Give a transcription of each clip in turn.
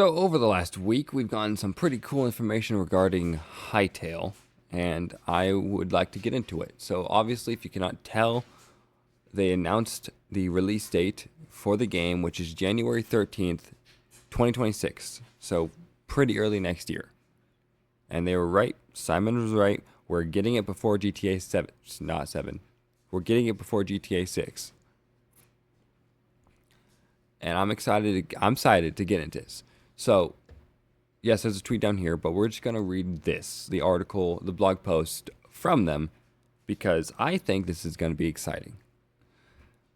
So over the last week, we've gotten some pretty cool information regarding Hytale, and I would like to get into it. So obviously, if you cannot tell, they announced the release date for the game, which is January 13th, 2026. So pretty early next year. And they were right. Simon was right. We're getting it before GTA 7. Not 7. We're getting it before GTA 6. And I'm excited to get into this. So, yes, there's a tweet down here, but we're just going to read the article, the blog post from them, because I think this is going to be exciting.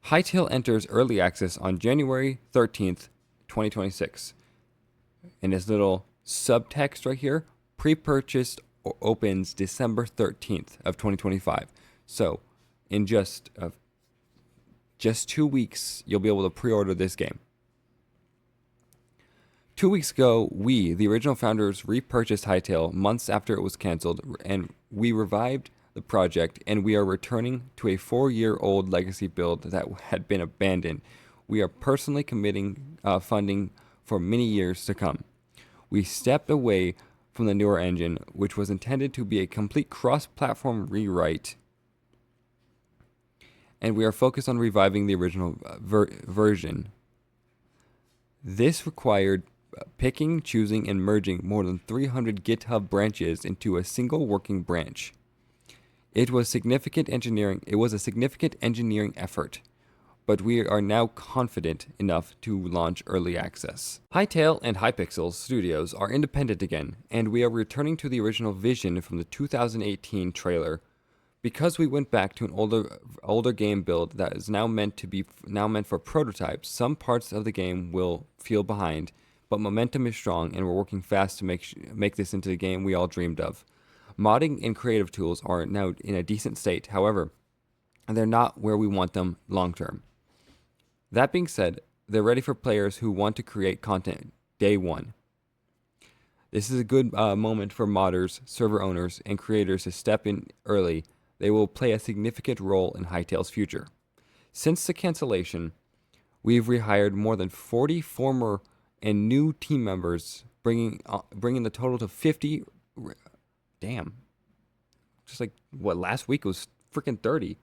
Hytale enters early access on January 13th, 2026. And this little subtext right here, pre-purchased or opens December 13th of 2025. So, in just 2 weeks, you'll be able to pre-order this game. 2 weeks ago, we, the original founders, repurchased Hytale months after it was canceled, and we revived the project, and we are returning to a 4-year-old legacy build that had been abandoned. We are personally committing funding for many years to come. We stepped away from the newer engine, which was intended to be a complete cross-platform rewrite, and we are focused on reviving the original version. This required picking, choosing, and merging more than 300 GitHub branches into a single working branch. It was a significant engineering effort, but we are now confident enough to launch early access. Hytale and Hypixel Studios are independent again, and we are returning to the original vision from the 2018 trailer. Because we went back to an older game build that is now meant for prototypes, some parts of the game will feel behind, but momentum is strong, and we're working fast to make this into the game we all dreamed of. Modding and creative tools are now in a decent state, however, they're not where we want them long term. That being said, they're ready for players who want to create content day one. This is a good moment for modders, server owners, and creators to step in early. They will play a significant role in Hytale's future. Since the cancellation, we've rehired more than 40 former and new team members, bringing the total to 50. Damn. Just like, last week was freaking 30.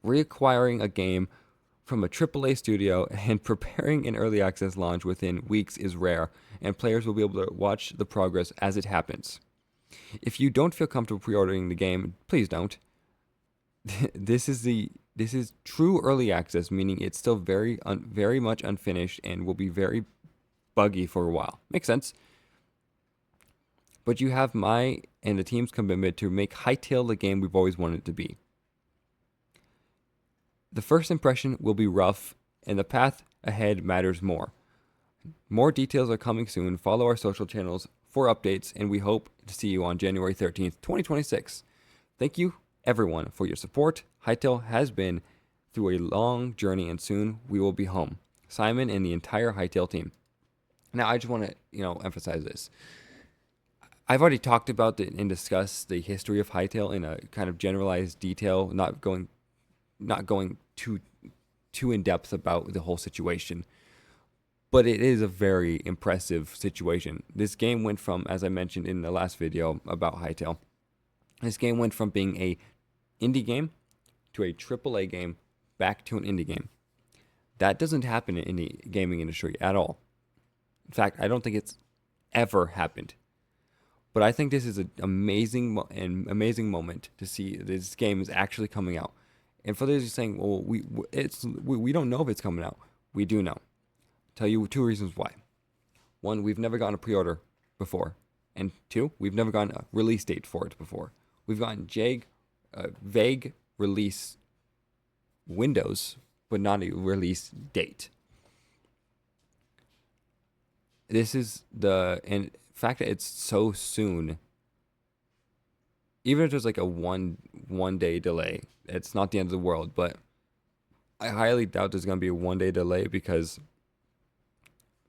Reacquiring a game from a AAA studio and preparing an early access launch within weeks is rare, and players will be able to watch the progress as it happens. If you don't feel comfortable pre-ordering the game, please don't. This is true early access, meaning it's still very much unfinished and will be very buggy for a while. Makes sense. But you have my and the team's commitment to make Hytale the game we've always wanted it to be. The first impression will be rough, and the path ahead matters more. More details are coming soon. Follow our social channels for updates, and we hope to see you on January 13th, 2026. Thank you, everyone, for your support. Hytale has been through a long journey, and soon we will be home. Simon and the entire Hytale team. Now, I just want to, emphasize this. I've already talked about and discussed the history of Hytale in a kind of generalized detail, not going too in depth about the whole situation. But it is a very impressive situation. This game went from, as I mentioned in the last video about Hytale, this game went from being a indie game to a AAA game back to an indie game. That doesn't happen in the gaming industry at all. In fact, I don't think it's ever happened. But I think this is an amazing moment to see this game is actually coming out. And for those who are saying, well, we don't know if it's coming out. We do know. Tell you 2 reasons why. 1, we've never gotten a pre-order before. And 2, we've never gotten a release date for it before. We've gotten vague release windows, but not a release date. This is and fact that it's so soon. Even if there's like a one day delay, it's not the end of the world. But I highly doubt there's going to be a 1 day delay because,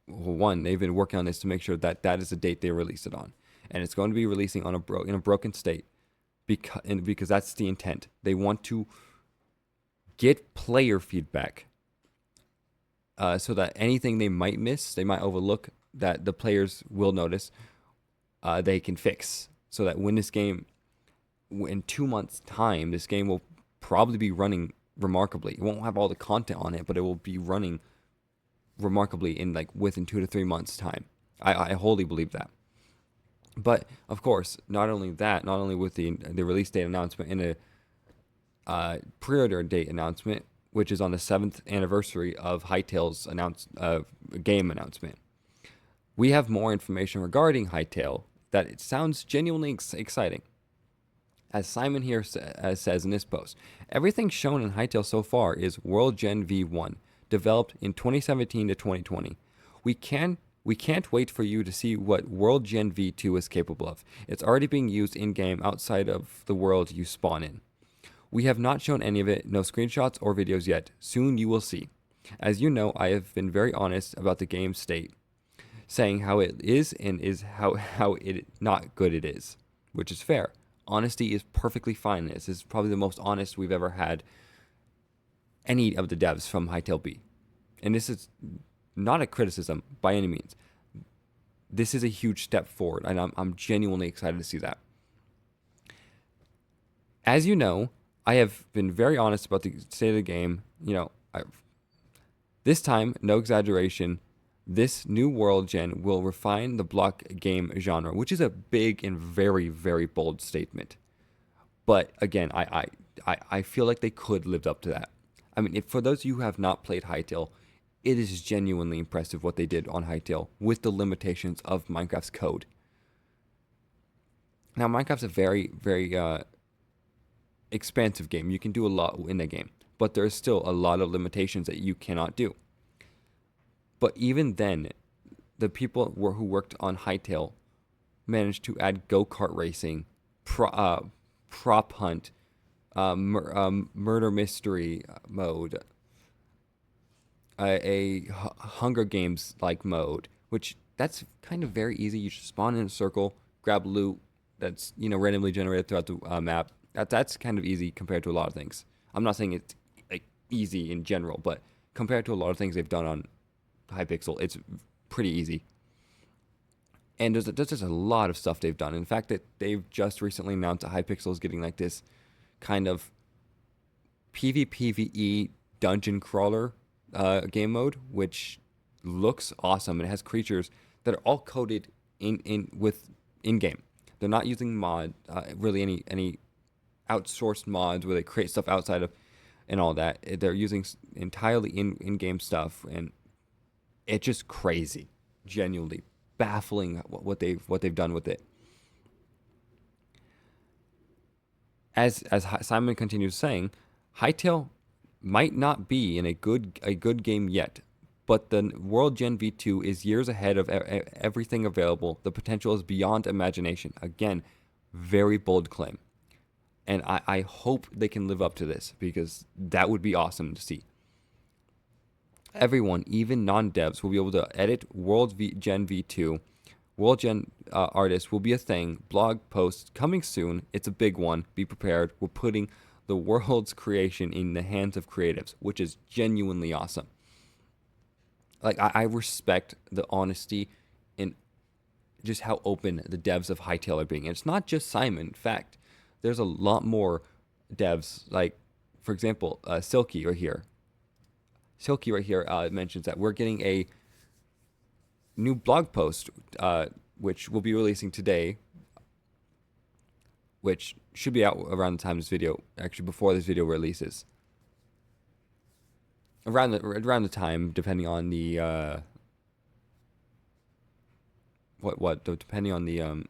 well, 1, they've been working on this to make sure that is the date they release it on, and it's going to be releasing on in a broken state because that's the intent. They want to get player feedback so that anything they might miss, they might overlook, that the players will notice, they can fix. So that when this game, in 2 months' time, this game will probably be running remarkably. It won't have all the content on it, but it will be running remarkably in like within 2 to 3 months' time. I wholly believe that. But of course, not only that, not only with the release date announcement and a pre-order date announcement, which is on the 7th anniversary of Hytale's game announcement, we have more information regarding Hytale that it sounds genuinely exciting. As Simon here says in this post, everything shown in Hytale so far is World Gen V1, developed in 2017 to 2020. We can't wait for you to see what World Gen V2 is capable of. It's already being used in-game outside of the world you spawn in. We have not shown any of it, no screenshots or videos yet. Soon you will see. As you know, I have been very honest about the game's state, saying how it is and is how it not good it is, which is fair. Honesty is perfectly fine. This is probably the most honest we've ever had any of the devs from Hytale B. And this is not a criticism by any means. This is a huge step forward, and I'm genuinely excited to see that. As you know, I have been very honest about the state of the game. This time, no exaggeration, this new world gen will refine the block game genre, which is a big and very, very bold statement. But again, I feel like they could live up to that. I mean, for those of you who have not played Hytale, it is genuinely impressive what they did on Hytale with the limitations of Minecraft's code. Now, Minecraft's a very, very expansive game. You can do a lot in the game, but there's still a lot of limitations that you cannot do. But even then, the people who worked on Hytale managed to add go-kart racing, prop hunt, murder mystery mode, a Hunger Games like mode, which that's kind of very easy. You just spawn in a circle, grab loot that's randomly generated throughout the map. That's kind of easy compared to a lot of things. I'm not saying it's like easy in general, but compared to a lot of things they've done on Hypixel, it's pretty easy. And there's just a lot of stuff they've done. In fact, that they've just recently announced that Hypixel is getting like this kind of PvPvE dungeon crawler game mode, which looks awesome. It has creatures that are all coded in game. They're not using really any outsourced mods where they create stuff outside of and all that. They're using entirely in-game stuff, and it's just crazy, genuinely baffling what they've done with it. As Simon continues saying, Hytale might not be in a good game yet, but the World Gen V2 is years ahead of everything available. The potential is beyond imagination. Again, very bold claim. And I hope they can live up to this, because that would be awesome to see. Everyone, even non-devs, will be able to edit World Gen V2. World Gen artists will be a thing. Blog posts coming soon. It's a big one. Be prepared. We're putting the world's creation in the hands of creatives, which is genuinely awesome. Like, I respect the honesty and just how open the devs of Hytale are being. And it's not just Simon. In fact, there's a lot more devs. Like, for example, Silky right here. Silky right here mentions that we're getting a new blog post, which we'll be releasing today, which should be out around the time this video, actually before this video releases. Around the time, depending on the depending on the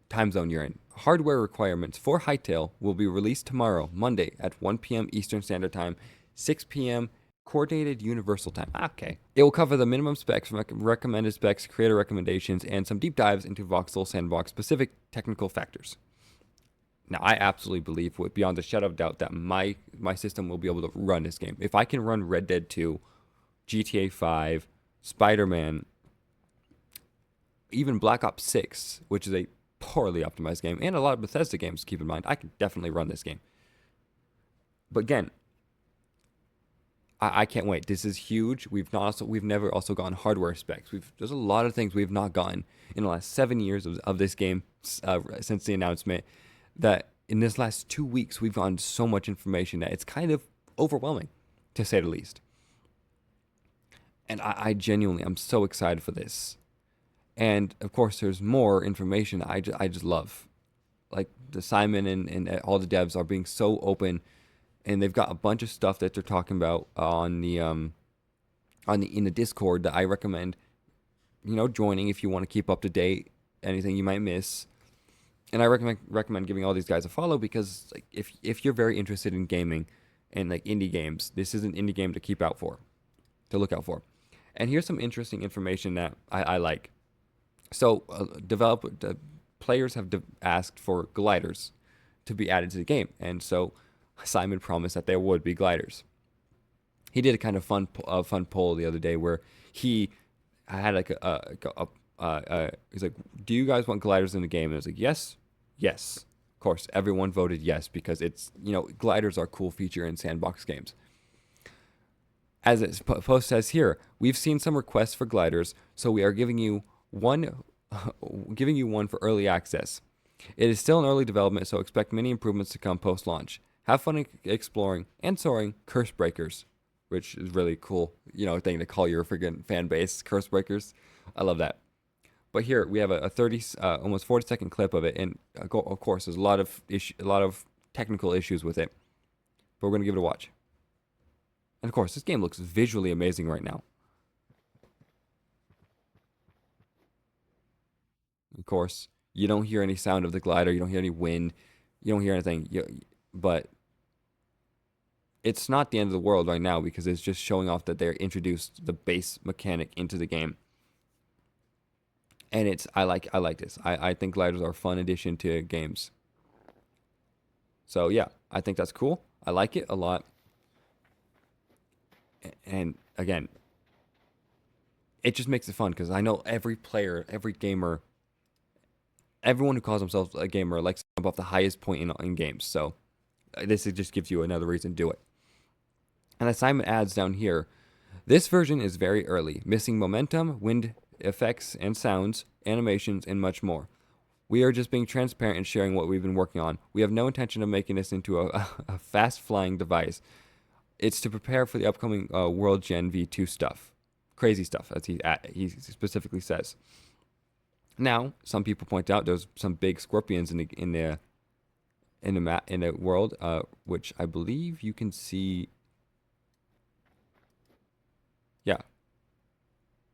time zone you're in. Hardware requirements for Hytale will be released tomorrow, Monday at 1 p.m. Eastern Standard Time, 6 p.m. Coordinated Universal Time. Okay. It will cover the minimum specs, recommended specs, creator recommendations, and some deep dives into Voxel Sandbox specific technical factors. Now, I absolutely believe, beyond a shadow of doubt, that my system will be able to run this game. If I can run Red Dead 2, GTA 5, Spider-Man, even Black Ops 6, which is a poorly optimized game, and a lot of Bethesda games, keep in mind, I can definitely run this game. But again, I can't wait. This is huge. We've never also gotten hardware specs. There's a lot of things we've not gotten in the last 7 years of this game since the announcement. That in this last 2 weeks we've gotten so much information that it's kind of overwhelming, to say the least. And I genuinely, I'm so excited for this. And of course, there's more information I just love. Like the Simon and all the devs are being so open, and they've got a bunch of stuff that they're talking about in the Discord that I recommend, joining if you want to keep up to date, anything you might miss. And I recommend giving all these guys a follow because like if you're very interested in gaming and like indie games, this is an indie game to look out for. And here's some interesting information that I like. So, players have asked for gliders to be added to the game, and so Simon promised that there would be gliders. He did a kind of fun poll the other day where he had like he's like, "Do you guys want gliders in the game?" And I was like, "Yes, yes." Of course, everyone voted yes because it's gliders are a cool feature in sandbox games. As its post says here, we've seen some requests for gliders, so we are giving you one for early access. It is still in early development, so expect many improvements to come post-launch. Have fun exploring and soaring Curse Breakers, which is really cool, thing to call your freaking fan base, Curse Breakers. I love that. But here we have a 30, almost 40-second clip of it, and of course there's a lot of technical issues with it. But we're gonna give it a watch. And of course, this game looks visually amazing right now. Of course, you don't hear any sound of the glider. You don't hear any wind. You don't hear anything. But it's not the end of the world right now because it's just showing off that they're introduced the base mechanic into the game. And I like this. I think gliders are a fun addition to games. So yeah, I think that's cool. I like it a lot. And again, it just makes it fun because I know every player, every gamer, everyone who calls themselves a gamer likes to jump off the highest point in games. So this just gives you another reason to do it. And as Simon adds down here, this version is very early, missing momentum, wind effects and sounds, animations, and much more. We are just being transparent and sharing what we've been working on. We have no intention of making this into a fast-flying device. It's to prepare for the upcoming World Gen V2 stuff. Crazy stuff, as he specifically says. Now, some people point out there's some big scorpions in the world, which I believe you can see. Yeah,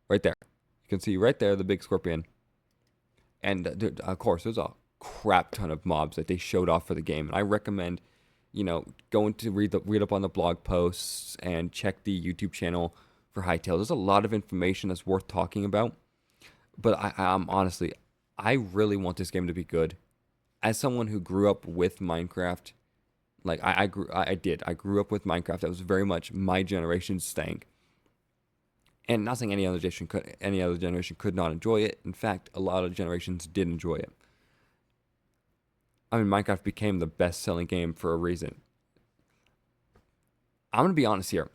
right there. You can see right there the big scorpion. And of course, there's a crap ton of mobs that they showed off for the game. And I recommend, going to read up on the blog posts and check the YouTube channel for Hytale. There's a lot of information that's worth talking about. But I'm honestly, I really want this game to be good. As someone who grew up with Minecraft, like I grew up with Minecraft. That was very much my generation's thing. And not saying any other generation could not enjoy it. In fact, a lot of generations did enjoy it. I mean, Minecraft became the best-selling game for a reason. I'm going to be honest here.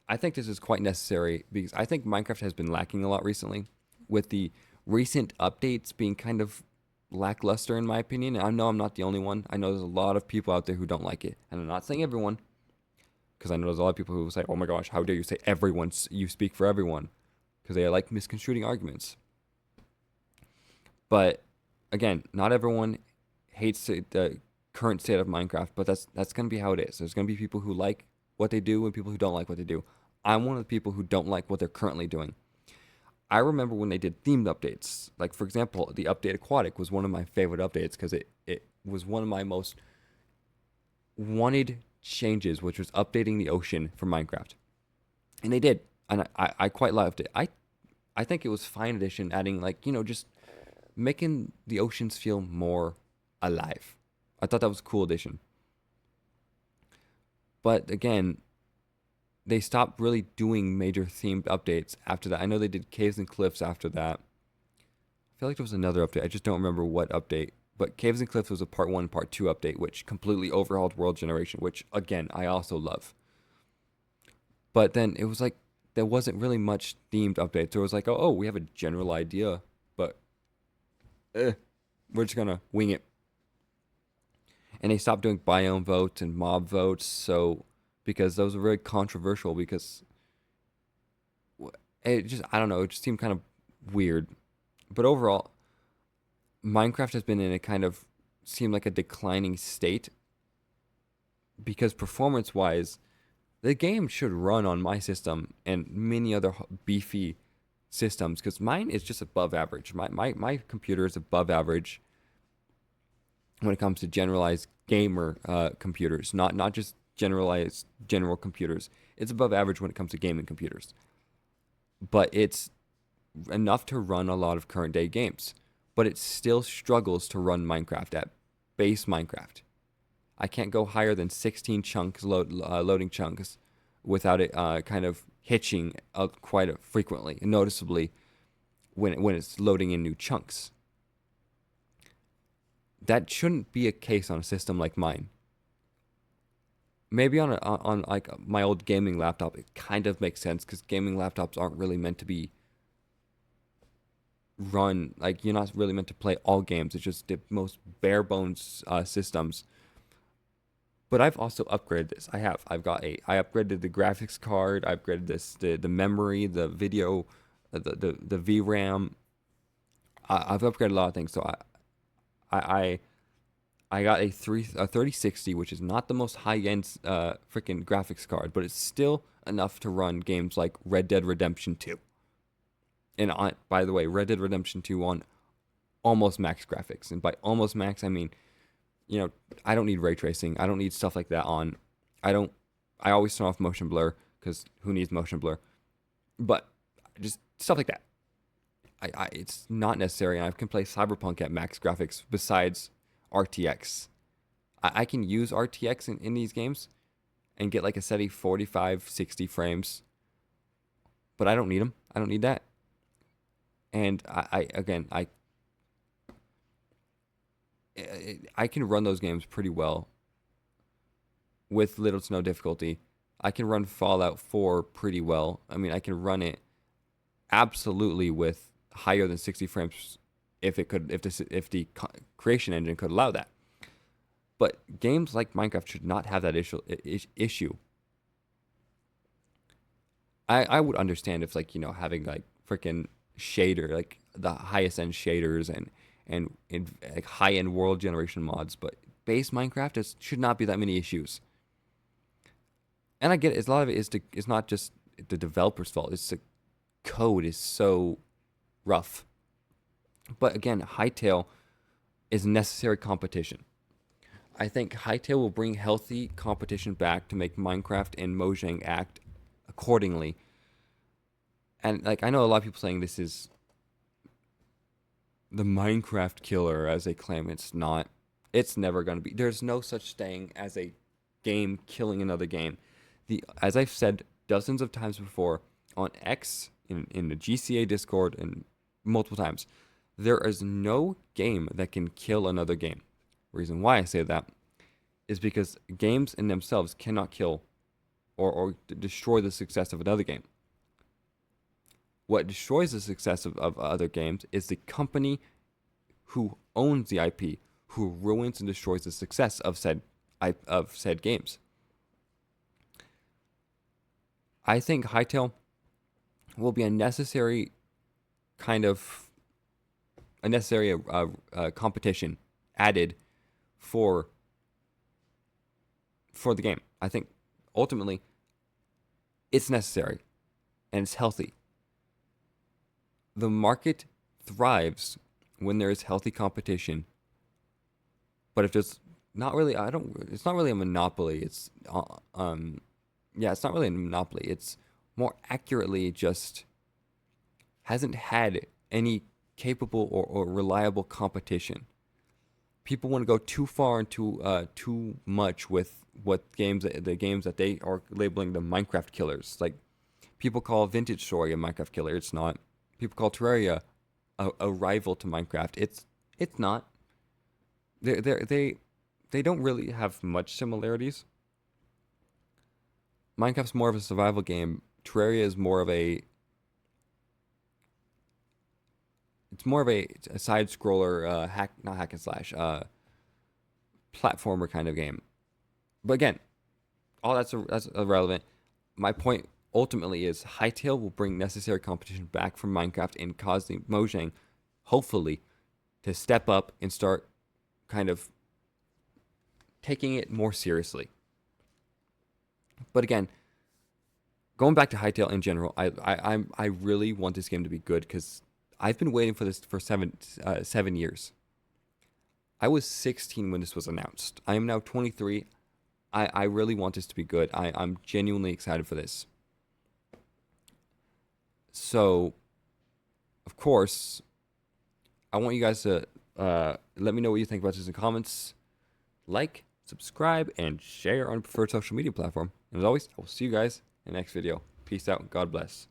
I think this is quite necessary because I think Minecraft has been lacking a lot recently, with the recent updates being kind of lackluster in my opinion. And I know I'm not the only one. I know there's a lot of people out there who don't like it. And I'm not saying everyone, because I know there's a lot of people who will say, oh my gosh, how dare you say everyone, you speak for everyone, because they like misconstruing arguments. But again, not everyone hates the current state of Minecraft, but that's going to be how it is. There's going to be people who like what they do and people who don't like what they do. I'm one of the people who don't like what they're currently doing. I remember when they did themed updates. Like, for example, the update Aquatic was one of my favorite updates because it was one of my most wanted changes, which was updating the ocean for Minecraft. And they did. And I quite loved it. I think it was fine addition, adding, like, just making the oceans feel more alive. I thought that was a cool addition. But again, they stopped really doing major themed updates after that. I know they did Caves and Cliffs after that. I feel like there was another update. I just don't remember what update. But Caves and Cliffs was a part 1, part 2 update, which completely overhauled World Generation, which, again, I also love. But then it was like there wasn't really much themed updates. There was like, oh, we have a general idea, but we're just gonna wing it. And they stopped doing biome votes and mob votes, so because those were very controversial because it just I don't know, it just seemed kind of weird. But overall, Minecraft has been in a kind of seemed like a declining state because performance wise, the game should run on my system and many other beefy systems because mine is just above average. My computer is above average when it comes to generalized gamer computers, not just generalized general computers. It's above average when it comes to gaming computers, but it's enough to run a lot of current day games. But it still struggles to run Minecraft at base Minecraft. I can't go higher than 16 chunks loading chunks without it kind of hitching quite frequently and noticeably when it's loading in new chunks. That shouldn't be a case on a system like mine. Maybe on like my old gaming laptop, it kind of makes sense because gaming laptops aren't really meant to be run like you're not really meant to play all games. It's just the most bare bones systems. But I've also upgraded this. I upgraded the graphics card. I upgraded the memory, the video, the VRAM. I've upgraded a lot of things. So I I got a 3060, which is not the most high end freaking graphics card, but it's still enough to run games like Red Dead Redemption 2. And by the way, Red Dead Redemption 2 on almost max graphics, and by almost max I mean, I don't need ray tracing. I don't need stuff like that on. I don't. I always turn off motion blur because who needs motion blur? But just stuff like that. It's not necessary. And I can play Cyberpunk at max graphics besides RTX. I can use RTX in these games and get like a steady 45, 60 frames. But I don't need them. I don't need that. And I can run those games pretty well with little to no difficulty. I can run Fallout 4 pretty well. I mean, I can run it absolutely with higher than 60 frames if the creation engine could allow that. But games like Minecraft should not have that issue. I would understand if having like freaking shader, like the highest end shaders and like high end world generation mods, but base Minecraft should not be that many issues. And I get it, a lot of it is not just the developer's fault. It's the code is so rough. But again, Hytale is necessary competition. I think Hytale will bring healthy competition back to make Minecraft and Mojang act accordingly. And like I know a lot of people saying this is the Minecraft killer, as they claim. It's not. It's never going to be. There's no such thing as a game killing another game. As I've said dozens of times before on X, in the GCA Discord, and multiple times, there is no game that can kill another game. The reason why I say that is because games in themselves cannot kill or destroy the success of another game. What destroys the success of other games is the company who owns the IP, who ruins and destroys the success of said games. I think Hytale will be a necessary competition added for the game. I think ultimately it's necessary and it's healthy. The market thrives when there is healthy competition. But if there's not really, it's not really a monopoly. It's it's not really a monopoly. It's more accurately just hasn't had any capable or reliable competition. People want to go too far and too much with the games that they are labeling the Minecraft killers. Like people call Vintage Story a Minecraft killer. It's not. People call Terraria a rival to Minecraft. It's not. They don't really have much similarities. Minecraft's more of a survival game. Terraria is more of a a side scroller not hack and slash platformer kind of game. But again, all that's irrelevant. My point ultimately is Hytale will bring necessary competition back from Minecraft and cause the Mojang, hopefully, to step up and start kind of taking it more seriously. But again, going back to Hytale in general, I really want this game to be good because I've been waiting for this for 7 years. I was 16 when this was announced. I am now 23. I really want this to be good. I'm genuinely excited for this. So, of course, I want you guys to let me know what you think about this in the comments. Like, subscribe, and share on your preferred social media platform. And as always, I will see you guys in the next video. Peace out. God bless.